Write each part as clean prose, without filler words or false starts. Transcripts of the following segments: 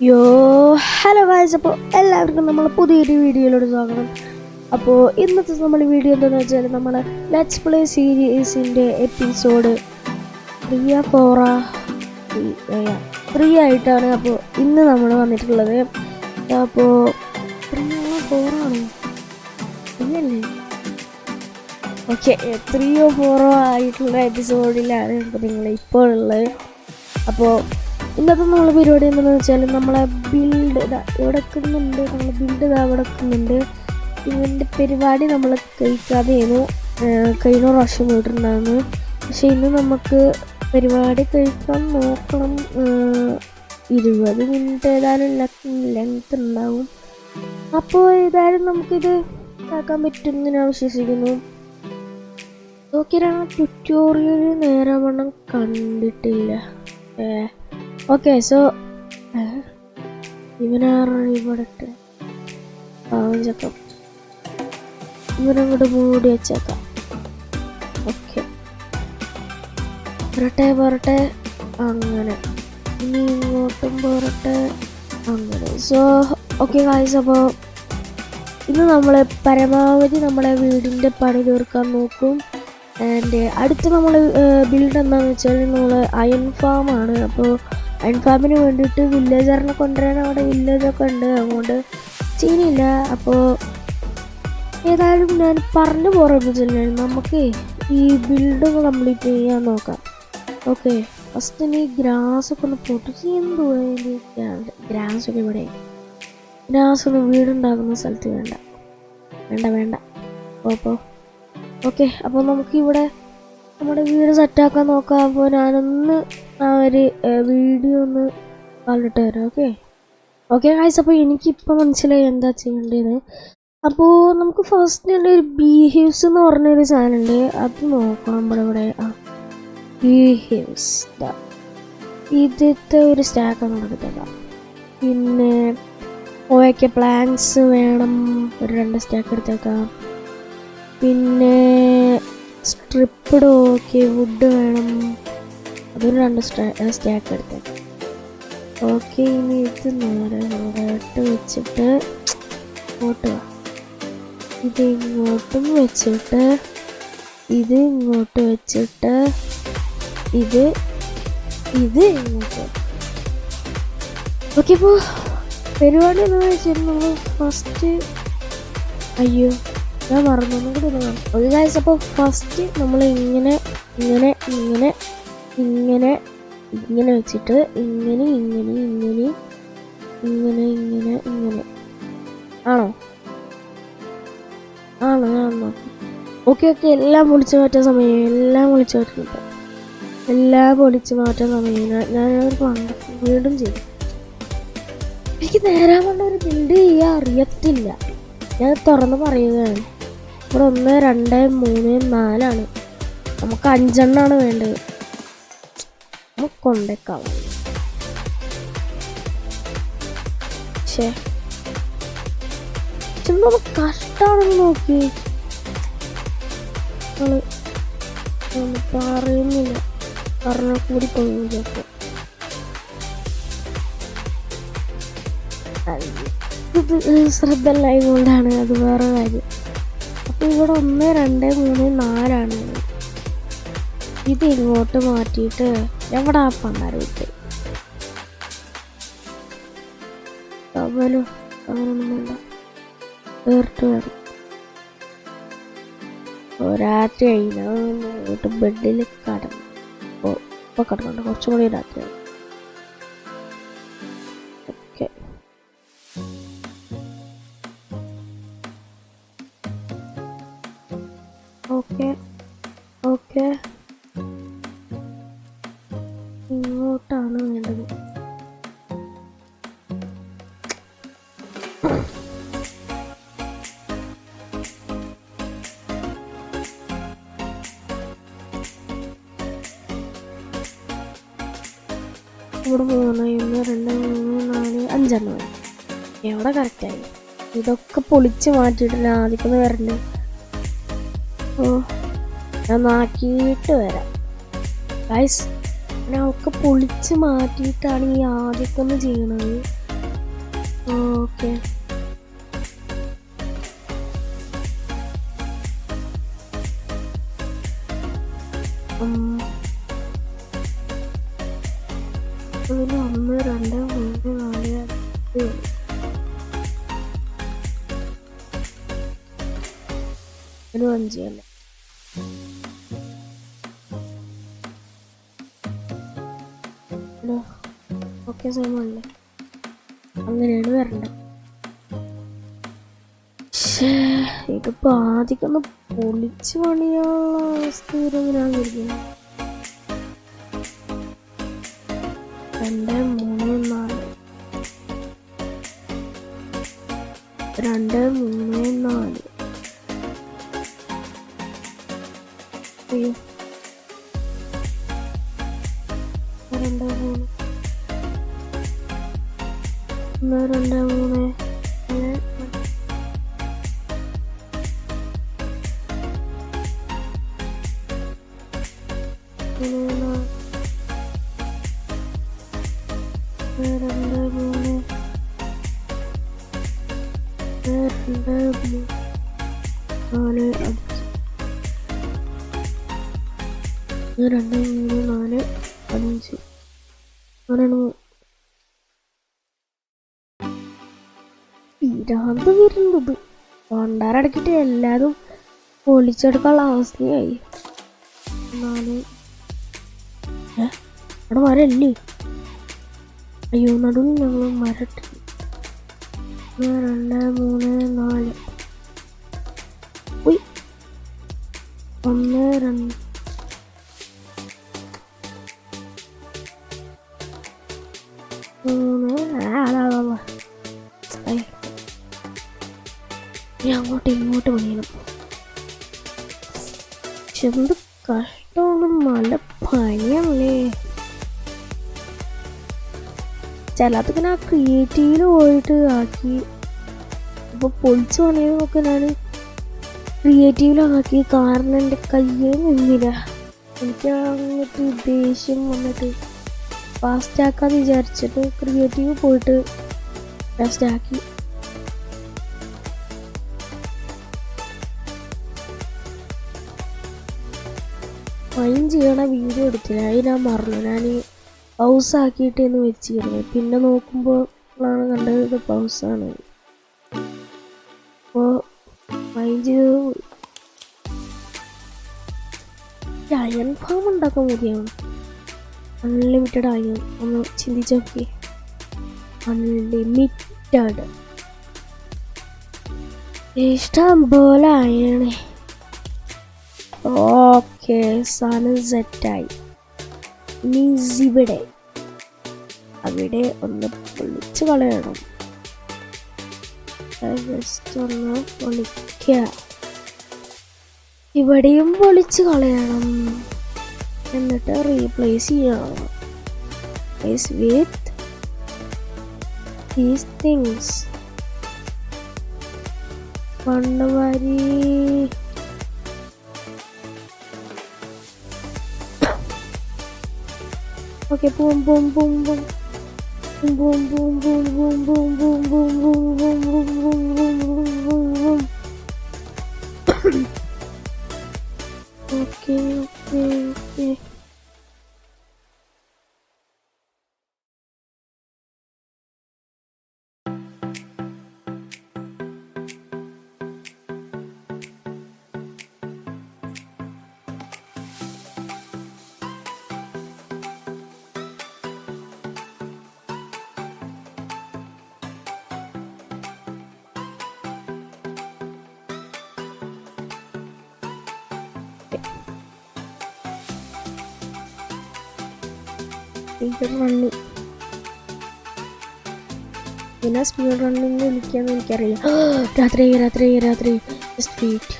യോ hello guys, അപ്പോൾ എല്ലാവർക്കും നമ്മൾ പുതിയൊരു വീഡിയോയിലോട് സ്വാഗതം. അപ്പോൾ ഇന്നത്തെ നമ്മൾ വീഡിയോ എന്താണെന്ന് വെച്ചാൽ നമ്മൾ ലെറ്റ്സ് പ്ലേ സീരീസിൻ്റെ എപ്പിസോഡ് 3 ആയിട്ടാണ് അപ്പോൾ ഇന്ന് നമ്മൾ വന്നിട്ടുള്ളത്. അപ്പോൾ 3 ആണോ ഇല്ലല്ലേ? ഓക്കെ, 3 ആയിട്ടുള്ള എപ്പിസോഡിലാണ് ഇപ്പോൾ നിങ്ങൾ ഇപ്പോൾ ഉള്ളത്. അപ്പോൾ ഇന്നത്തെ നമ്മളെ പരിപാടി എന്താണെന്ന് വെച്ചാൽ നമ്മളെ ബിൽഡ് ഇവിടെ വെക്കുന്നുണ്ട്. നമ്മൾ ബിൽഡ് അവിടെ വെക്കുന്നുണ്ട്. ഇതിൻ്റെ പരിപാടി നമ്മൾ കഴിക്കാതെയായിരുന്നു കഴിഞ്ഞ പ്രാവശ്യം പോയിട്ടുണ്ടായിരുന്നു. പക്ഷെ ഇന്ന് നമുക്ക് പരിപാടി കഴിക്കാൻ നോക്കണം. 20 മിനിറ്റ് ഏതായാലും ലെങ്ത് ഉണ്ടാവും. അപ്പോൾ ഏതായാലും നമുക്കിത് ആക്കാൻ പറ്റുമെന്ന് ഞാൻ വിശ്വസിക്കുന്നു. നോക്കിയാണ് ട്യൂട്ടോറിയൽ നേരവണ്ണം കണ്ടിട്ടില്ല. ഓക്കെ, സോ ഇവനാറിവിടട്ടെ ചക്കം ഇവനങ്ങോട്ട് മൂടി വെച്ചേക്കാം. ഓക്കെ, പോരട്ടെ അങ്ങനെ ഇനി ഇങ്ങോട്ടും പോരട്ടെ അങ്ങനെ. സോ ഓക്കെ ഗായ്സ്, അപ്പോൾ ഇന്ന് നമ്മൾ പരമാവധി നമ്മളെ വീടിൻ്റെ പണി തീർക്കാൻ നോക്കും. ആൻഡ് അടുത്ത് നമ്മൾ ബിൽഡ് എന്താണെന്ന് വെച്ചാൽ നമ്മൾ അയൺ ഫാമാണ്. അപ്പോൾ അയൺ ഫാമിന് വേണ്ടിയിട്ട് വില്ലേജറിനെ കൊണ്ടുവരാൻ അവിടെ വില്ലേജൊക്കെ ഉണ്ട്, അതുകൊണ്ട് ചെയ്യുന്നില്ല. അപ്പോൾ ഏതായാലും ഞാൻ പറഞ്ഞു പോറപ്പിച്ചില്ല, നമുക്ക് ഈ ബിൽഡ് കംപ്ലീറ്റ് ചെയ്യാൻ നോക്കാം. ഓക്കെ, ഫസ്റ്റ് ഇനി ഗ്രാസൊക്കെ ഒന്ന് പൊട്ടിച്ച് എന്തോ ഗ്രാസൊക്കെ ഇവിടെ ഗ്രാസൊന്നും വീടുണ്ടാക്കുന്ന സ്ഥലത്ത് വേണ്ട ഓപ്പോ. ഓക്കെ, അപ്പോൾ നമുക്കിവിടെ നമ്മുടെ വീട് സെറ്റാക്കാൻ നോക്കാം. അപ്പോൾ ഞാനൊന്ന് ആ ഒരു വീഡിയോ ഒന്ന് കണ്ടിട്ട് വരാം. ഓക്കെ ഗായ്സ്, അപ്പോൾ എനിക്കിപ്പോൾ മനസ്സിലായി എന്താ ചെയ്യേണ്ടത്. അപ്പോൾ നമുക്ക് ഫസ്റ്റ് തന്നെ ഒരു ബീഹീവ്സ് എന്ന് പറഞ്ഞൊരു സാധനമുണ്ട്, അത് നോക്കാം. നമ്മളിവിടെ ബീഹീവ്സ് ഇതിൻ്റെ ഒരു സ്റ്റാക്ക് നടക്കത്തേക്കാം. പിന്നെ ഓക്കെ പ്ലാന്റ്സ് വേണം, ഒരു 2 സ്റ്റാക്ക് എടുത്തേക്കാം. പിന്നെ സ്ട്രിപ്പ്ഡ് ഓക്കെ വുഡ് വേണം, അതൊരു 2 സ്റ്റാക്ക് എടുത്തേക്കാം. ഓക്കെ, ഇനി ഇത് നേരെ ഇങ്ങോട്ട് വെച്ചിട്ട് ഇങ്ങോട്ട് ഇത് ഇങ്ങോട്ടും വെച്ചിട്ട് ഇത് ഇങ്ങോട്ട് വെച്ചിട്ട് ഇത് ഇങ്ങോട്ട്. ഓക്കെ, ഇപ്പോൾ പരിപാടി എന്ന് വെച്ചിട്ട് നമ്മൾ ഫസ്റ്റ് അയ്യോ ഞാൻ മറന്നൊന്നും കൂടി ഒന്ന് കാണും. ഒരു ഗായ്സ്, അപ്പോൾ ഫസ്റ്റ് നമ്മൾ ഇങ്ങനെ വെച്ചിട്ട് ഇങ്ങനെ ആണോ ഞാൻ നോക്കാം. ഓക്കെ, എല്ലാം പൊളിച്ച് മാറ്റാൻ സമയം, എല്ലാം പൊളിച്ച് മാറ്റാൻ സമയം ഞാനൊരു വീണ്ടും ചെയ്യും. എനിക്ക് നേരാൻ കൊണ്ട് ഒരു ബിൽഡ് ചെയ്യാൻ അറിയത്തില്ല, ഞാൻ തുറന്ന് പറയുകയാണ്. ഇവിടെ 1 2 3 4 നമുക്ക് 5 വേണ്ടത്. നമുക്ക് കൊണ്ടേക്കാം. കഷ്ടാണെന്ന് നോക്കി പറയുന്നില്ല, പറഞ്ഞ കൂടി കൊണ്ടു ചിലപ്പോ. ശ്രദ്ധ ഇല്ലായതുകൊണ്ടാണ്, അത് വേറെ കാര്യം. അപ്പോൾ ഇവിടെ 1 2 3 4 ഇത് ഇങ്ങോട്ട് മാറ്റിയിട്ട് എവിടെ ആ പണ്ടാര വിട്ട് അവനൊന്നും വേണ്ട, വേറിട്ട് വേണം. രാത്രി കഴിഞ്ഞിട്ട് ബെഡിൽ കിടന്നു. ഇപ്പോൾ കിടക്കണ്ട, കുറച്ചും കൂടി രാത്രി. ഓക്കെ ഇങ്ങോട്ടാണ് വേണ്ടത്. ഇവിടെ 3 1 2 3 4 5 എവിടെ കറക്റ്റായി. ഇതൊക്കെ പൊളിച്ച് മാറ്റിയിട്ടില്ല, ആദ്യമൊക്കെ വരണ്ടേ. ഞാൻ ആക്കിയിട്ട് വരാം ഗൈസ്. ഞാൻ ഒക്കെ പൊളിച്ച് മാറ്റിയിട്ടാണ് ഈ ആദ്യമൊക്കെ ചെയ്യണത്. ഓക്കെ. അതിന് 1, 2, 3, 4, 5. ഒരു 5 അല്ലേ? ഓക്കെ, സമയല്ലേ? അങ്ങനെയാണ് വരണ്ടത്. ഇതിപ്പോ ആദ്യമൊന്ന് പൊളിച്ച് പണിയുള്ള അവസ്ഥ വരുമെന്നാണ് ഇരിക്കുന്നത്. 2, 3, 4. 2, 3, 4. അയ്യോ, 2, 3. 1, 2, 3. പിരാന്ത് വരുന്നത് കൊണ്ടാരടക്കിട്ട് എല്ലാതും പൊളിച്ചെടുക്കാനുള്ള അവസ്ഥയായി. അവിടെ മരല്ലേ? അയ്യോ, നടുവിൽ ഞങ്ങൾ മരട്ട്. 2, 3, 4. 1, 2. അങ്ങോട്ട് ഇങ്ങോട്ട് പണിയണം. എന്ത് കഷ്ടമാണ്, നല്ല പണിയാണല്ലേ. ചിലതൊക്കെ ആ ക്രിയേറ്റീവില് പോയിട്ട് ആക്കി. ഇപ്പൊ പൊളിച്ച് പണിയതൊക്കെ ഞാൻ ക്രിയേറ്റീവിലാക്കി. കാരണം എൻ്റെ കയ്യേ നിന്നില്ല. എനിക്ക് അങ്ങോട്ട് ദേഷ്യം വന്നിട്ട് ഫാസ്റ്റ് ആക്കാന്ന് വിചാരിച്ചിട്ട് ക്രിയേറ്റീവ് പോയിട്ട് ഫാസ്റ്റ് ആക്കി. ഫൈൻ ചെയ്യണ വീഡിയോ എടുത്തില്ല, അത് ഞാൻ മറന്നു. ഞാൻ പൗസ് ആക്കിയിട്ടേന്ന് വെച്ചിരുന്നത്. പിന്നെ നോക്കുമ്പോഴാണ് കണ്ടത് ഇത് പൗസാണ്. അപ്പോൾ ഫൈൻ ചെയ്തത് അയൺ ഫാം ഉണ്ടാക്കാൻ മതിയാണ്. അൺലിമിറ്റഡ് അയൺ ഒന്ന് ചിന്തിച്ച് നോക്കി. അൺലിമിറ്റഡ് ഇഷ്ടം പോലെ അയണേ. ഓക്കെ, സാധനം സെറ്റായി. ഇനി അവിടെ ഒന്ന് പൊളിച്ച് കളയണം. ജസ്റ്റ് ഒന്ന് പൊളിക്കുക. ഇവിടെയും പൊളിച്ച് കളയണം. എന്നിട്ട് റീപ്ലേസ് ചെയ്യണം. Replace with these things. പണ്ടുമാരി okay, boom boom boom boom boom boom boom boom boom boom boom boom boom boom boom boom boom. Okay. Speed running പിന്നെ സ്പീഡ് റണ്ണിങ് വിളിക്കാന്ന് എനിക്കറിയാം. രാത്രി സ്പീഡ്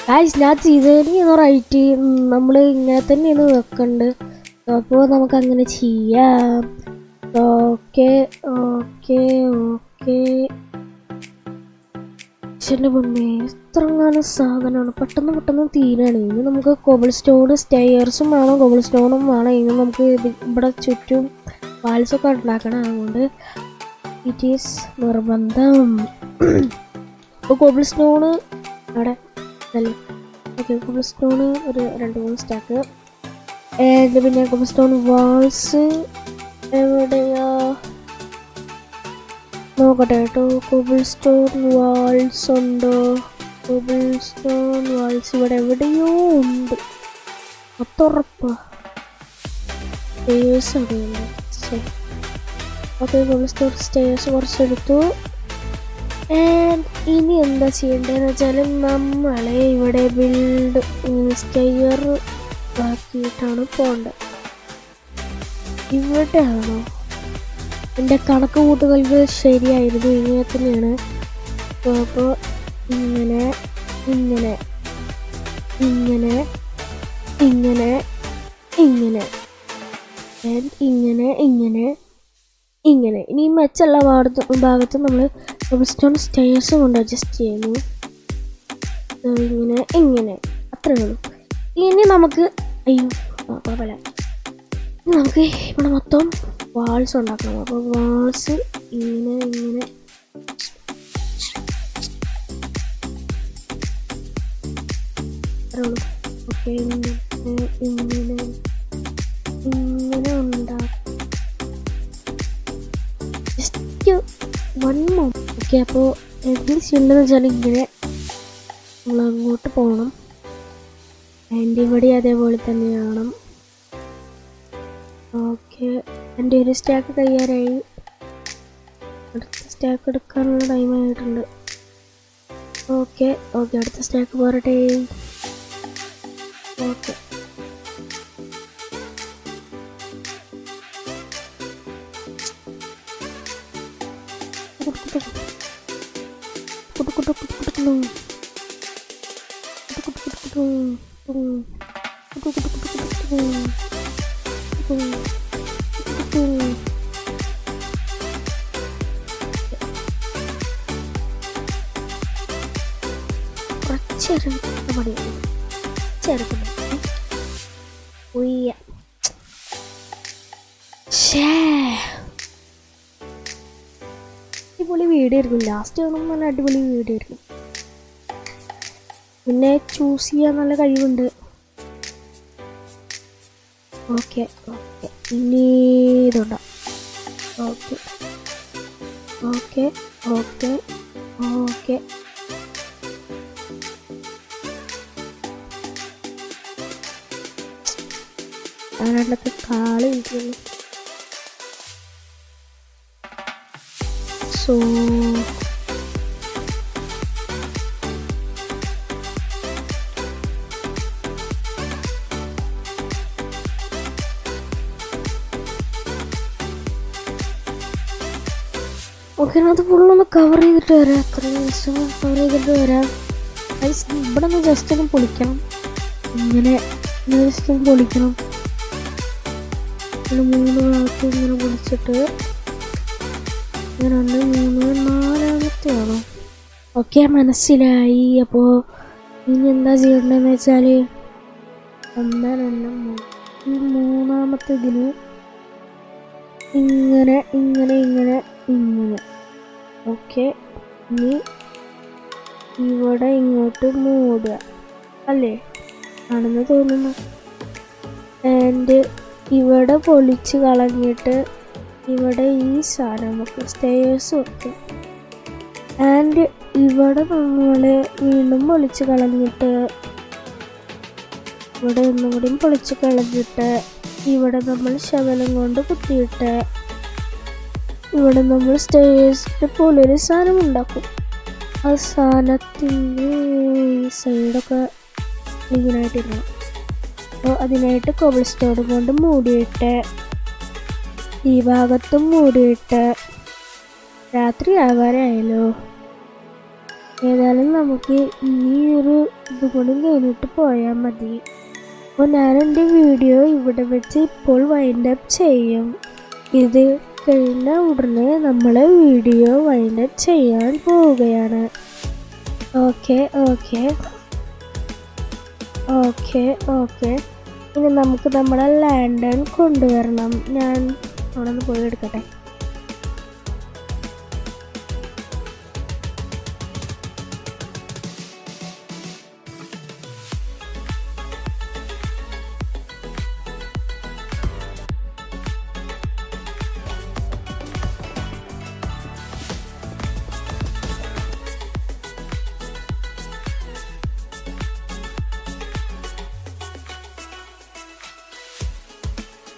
ഗൈസ് ഞാൻ ചെയ്തതിന് റൈറ്റ് നമ്മൾ ഇങ്ങനെ തന്നെയാണ് വെക്കണ്ട്. അപ്പോൾ നമുക്ക് അങ്ങനെ ചെയ്യാം. Okay okay okay. എൻ്റെ പൊന്നേ എത്രങ്ങാനും സാധനമാണ്, പെട്ടെന്ന് പെട്ടെന്ന് തീരാണ്. ഇനി നമുക്ക് കോബിൾ സ്റ്റോൺ സ്റ്റെയർസും വേണം, കോബിൾ സ്റ്റോണും വേണം. ഇനി നമുക്ക് ഇവിടെ ചുറ്റും വാൾസൊക്കെ ഉണ്ടാക്കണം. അതുകൊണ്ട് ഇറ്റ് ഈസ് നിർബന്ധം. അപ്പോൾ കോബിൾ സ്റ്റോണ് അവിടെ അല്ലേ? ഓക്കെ, കോബിൾ സ്റ്റോണ് ഒരു 2-3 സ്റ്റാക്ക്. പിന്നെ കോബിൾ സ്റ്റോൺ വാൾസ് എവിടെയാ നോക്കട്ടെ കേട്ടോ. കോബിൾ സ്റ്റോൺ വാൾസ് ഉണ്ടോ? കോബിൾ സ്റ്റോൺ വാൾസ് ഇവിടെ എവിടെയോ ഉണ്ട്, അത്തുറപ്പാ. സ്റ്റേഴ്സ് അവിടെയുണ്ട്. ഓക്കെ, കോബിൾ സ്റ്റോൺ സ്റ്റേഴ്സ് കുറച്ചെടുത്തു. ഇനി എന്താ ചെയ്യേണ്ടതെന്ന് വെച്ചാൽ നമ്മളെ ഇവിടെ ബിൽഡ് സ്റ്റെയർ ആക്കിയിട്ടാണ് പോകേണ്ടത്. ഇവിടെയാണോ? എൻ്റെ കണക്ക് കൂട്ടുകൾക്ക് ശരിയായിരുന്നു, ഇങ്ങനെ തന്നെയാണ്. അപ്പോൾ ഇങ്ങനെ ഇങ്ങനെ ഇങ്ങനെ ഇങ്ങനെ ഇങ്ങനെ ഇങ്ങനെ ഇങ്ങനെ ഇങ്ങനെ. ഇനി മെച്ചുള്ള ഭാഗത്ത് നമ്മൾ കോബിൾ സ്റ്റോൺ സ്റ്റെയർസ് കൊണ്ട് അഡ്ജസ്റ്റ് ചെയ്യുന്നു. ഇങ്ങനെ ഇങ്ങനെ അത്രേ ഉള്ളൂ. ഇനി നമുക്ക് കുഴപ്പമില്ല, നമുക്ക് ഇവിടെ മൊത്തം വാൾസ് ഉണ്ടാക്കണം. അപ്പോൾ വാൾസ് ഇങ്ങനെ ഇങ്ങനെ ഓക്കെ ഇങ്ങനെ ഇങ്ങനെ ഇങ്ങനെ ഉണ്ടാക്കും. Just 1 month. ഓക്കെ, അപ്പോൾ എന്ത് ചെയ്യേണ്ടതെന്ന് വെച്ചാൽ ഇങ്ങനെ നമ്മൾ അങ്ങോട്ട് പോകണം. എൻ്റെ ഇവിടെ അതേപോലെ തന്നെയാണ്. ഓക്കെ, എൻ്റെ ഒരു സ്റ്റാക്ക് തയ്യാറായി. അടുത്ത സ്റ്റാക്ക് എടുക്കാനുള്ള ടൈം ആയിട്ടുണ്ട്. ഓക്കെ ഓക്കെ, അടുത്ത സ്റ്റാക്ക് പോരട്ടെ. ഓക്കെ, അടിപൊളി വീഡിയോ ആയിരിക്കും. ലാസ്റ്റ് കാണുമ്പോൾ നല്ല അടിപൊളി വീഡിയോ ആയിരിക്കും. പിന്നെ ചൂസ് ചെയ്യാൻ നല്ല കഴിവുണ്ട്. ഓക്കെ ഓക്കെ, ഇനി ഇതുണ്ട. Okay okay okay okay. അതിനകത്ത് കാള് ഇരിക്കുന്നു. സോ ഓക്കെ, അത് ഫുള്ളൊന്ന് കവർ ചെയ്തിട്ട് വരാം. അത്രയും ദിവസം കവർ ചെയ്തിട്ട് വരാം. ഇവിടെ നിന്ന് ജസ്റ്റ് ഒന്ന് പൊളിക്കണം. ഇങ്ങനെ ജസ്റ്റ് ഒന്ന് പൊളിക്കണം. 3 ഭാഗത്ത് ഇങ്ങനെ പൊളിച്ചിട്ട് ഇങ്ങനെ 1 3 4 ആണോ? ഓക്കെ, മനസ്സിലായി. അപ്പോൾ ഇനി എന്താ ചെയ്യേണ്ടതെന്ന് വെച്ചാൽ 1 2 3 ഈ 3ാമത്തെ ഇതിന് ഇങ്ങനെ ഇങ്ങനെ ഇങ്ങനെ ഇങ്ങനെ. ഓക്കെ, ഇനി ഇവിടെ ഇങ്ങോട്ട് മൂടുക അല്ലേ ആണെന്ന് തോന്നുന്നു. ആൻഡ് ഇവിടെ പൊളിച്ച് കളഞ്ഞിട്ട് ഇവിടെ ഈ സാധനം നമുക്ക് സ്റ്റെയർസ് വെക്കാം. ആൻഡ് ഇവിടെ നമ്മൾ വീണ്ടും പൊളിച്ച് കളഞ്ഞിട്ട് ഇവിടെ ഒന്നും കൂടിയും പൊളിച്ച് കളഞ്ഞിട്ട് ഇവിടെ നമ്മൾ ശകലം കൊണ്ട് കുത്തിയിട്ട് ഇവിടെ നമ്മൾ സ്റ്റേഴ്സിൻ്റെ പോലൊരു സാധനം ഉണ്ടാക്കും. ആ സാധനത്തിൻ്റെ ഈ സൈഡൊക്കെ ക്ലീനായിട്ടിടണം. അപ്പോൾ അതിനായിട്ട് കോബിൾ സ്റ്റോൺ കൊണ്ട് മൂടിയിട്ട് ഈ ഭാഗത്തും മൂടിയിട്ട് രാത്രി ആവാറായാലോ. ഏതായാലും നമുക്ക് ഈ ഒരു ഇത് കൂടി കഴിഞ്ഞിട്ട് പോയാൽ മതി. അപ്പോൾ ഞാൻ എൻ്റെ വീഡിയോ ഇവിടെ വെച്ച് ഇപ്പോൾ വൈൻഡപ്പ് ചെയ്യും. ഇത് കഴിഞ്ഞ ഉടനെ നമ്മൾ വീഡിയോ വൈൻഡപ്പ് ചെയ്യാൻ പോവുകയാണ്. ഓക്കെ ഓക്കെ ഓക്കെ ഓക്കെ ഇനി നമുക്ക് നമ്മുടെ ലാൻഡേൺ കൊണ്ടുവരണം. ഞാൻ അവിടെ നിന്ന് പോയി എടുക്കട്ടെ.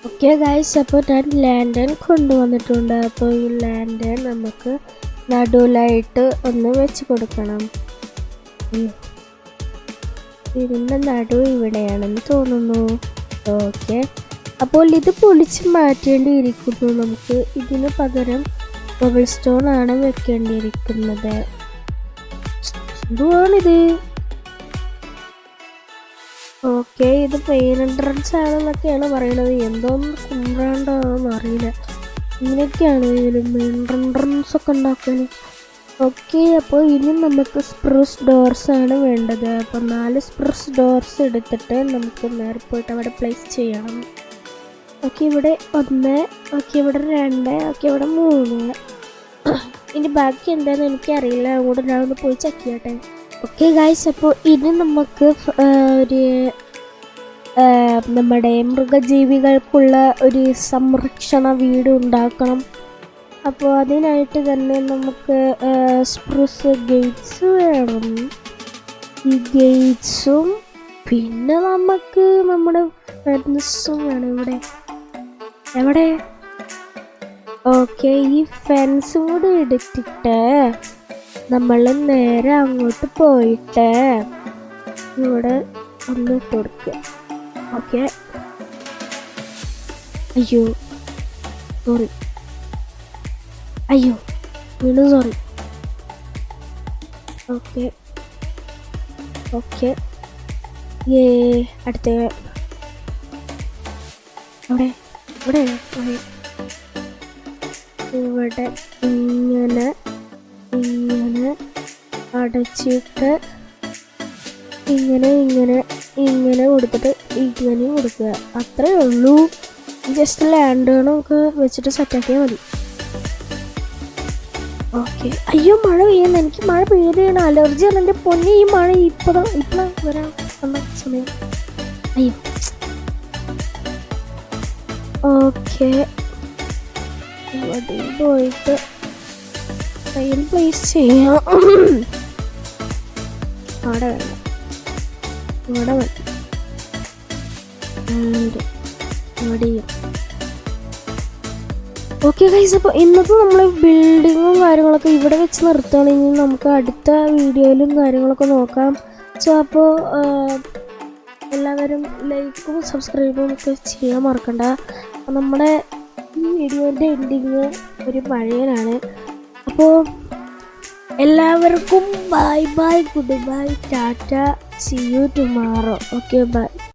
ഓക്കെ ഗൈസ്, അപ്പോൾ ഞാൻ ലാൻഡേൺ കൊണ്ടുവന്നിട്ടുണ്ട്. അപ്പോൾ ഈ ലാൻഡേൺ നമുക്ക് നടുവിലായിട്ട് ഒന്ന് വെച്ച് കൊടുക്കണം. ഇതിൻ്റെ നടുവ് ഇവിടെയാണെന്ന് തോന്നുന്നു. ഓക്കെ, അപ്പോൾ ഇത് പൊളിച്ച് മാറ്റേണ്ടിയിരിക്കുന്നു. നമുക്ക് ഇതിന് പകരം ബബിൾ സ്റ്റോൺ ആണ് വെക്കേണ്ടിയിരിക്കുന്നത്. എന്തുവാണിത്? ഓക്കെ, ഇത് മെയിൻ എൻട്രൻസ് ആണെന്നൊക്കെയാണ് പറയുന്നത്. എന്തോന്ന് കുമ്പ്രാണ്ടാണെന്ന് അറിയില്ല. ഇങ്ങനെയൊക്കെയാണ് ഇതിൽ മെയിൻ എൻട്രൻസ് ഒക്കെ ഉണ്ടാക്കാൻ. ഓക്കെ, അപ്പോൾ ഇനി നമുക്ക് സ്പ്രൂസ് ഡോർസ് ആണ് വേണ്ടത്. അപ്പോൾ 4 സ്പ്രൂസ് ഡോർസ് എടുത്തിട്ട് നമുക്ക് നേരെ പോയിട്ട് അവിടെ പ്ലേസ് ചെയ്യണം. ഓക്കെ, ഇവിടെ 1, ഓക്കെ ഇവിടെ 2, ഓക്കെ ഇവിടെ 3. ഇനി ബാക്കി എന്താണെന്ന് എനിക്കറിയില്ല. അങ്ങോട്ട് ഞാൻ ഒന്ന് പോയി ചെക്ക് ചെയ്യട്ടെ. ഓക്കെ ഗൈസ്, അപ്പോൾ ഇനി നമുക്ക് ഒരു നമ്മുടെ മൃഗജീവികൾക്കുള്ള ഒരു സംരക്ഷണ വീട് ഉണ്ടാക്കണം. അപ്പോൾ അതിനായിട്ട് തന്നെ നമുക്ക് സ്പ്രൂസ് ഗേറ്റ്സ് വേണം. ഈ ഗേറ്റ്സും പിന്നെ നമുക്ക് നമ്മുടെ ഫെൻസും വേണം. എവിടെ? ഓക്കെ, ഈ ഫെൻസ് കൂടി എടുത്തിട്ട് നമ്മൾ നേരെ അങ്ങോട്ട് പോയിട്ട് ഇവിടെ ഒന്ന് ഇട്ട് കൊടുക്കുക. ഓക്കെ, അയ്യോ സോറി, വീണ്ടും സോറി. ഓക്കെ ഓക്കെ അടുത്ത ഇവിടെ ഇങ്ങനെ അടച്ചിട്ട് ഇങ്ങനെ കൊടുത്തിട്ട് ഇങ്ങനെ കൊടുക്കുക. അത്രേ ഉള്ളൂ. ജസ്റ്റ് ലാൻഡേണൊക്കെ വെച്ചിട്ട് സെറ്റാക്കിയാൽ മതി. ഓക്കെ, അയ്യോ മഴ പെയ്യുന്നു. എനിക്ക് മഴ പെയ്യുകയാണ്. അലർജിയാണ് എൻ്റെ പൊന്നി. ഈ മഴ ഇപ്പോഴും വരാൻ വന്ന സമയം. അയ്യോ ഓക്കെ, ഇവിടെ പോയിട്ട് ട്രെയിൻ പ്ലേസ് ചെയ്യാം. അവിടെ വേണം, ഇവിടെ വേണം, ഇവിടെയും. ഓക്കെ ഗൈസ്, അപ്പോൾ ഇന്നത്തെ നമ്മൾ ബിൽഡിങ്ങും കാര്യങ്ങളൊക്കെ ഇവിടെ വെച്ച് നിർത്തുകയാണെങ്കിൽ നമുക്ക് അടുത്ത വീഡിയോയിലും കാര്യങ്ങളൊക്കെ നോക്കാം. സോ അപ്പോൾ എല്ലാവരും ലൈക്കും സബ്സ്ക്രൈബും ഒക്കെ ചെയ്യാൻ മറക്കണ്ട. അപ്പോൾ നമ്മുടെ ഈ വീഡിയോൻ്റെ എൻഡിങ് ഒരു പഴയനാണ്. അപ്പോൾ എല്ലാവർക്കും ബൈ ബൈ, ഗുഡ് ബൈ, ടാറ്റ, see you tomorrow. Okay, by.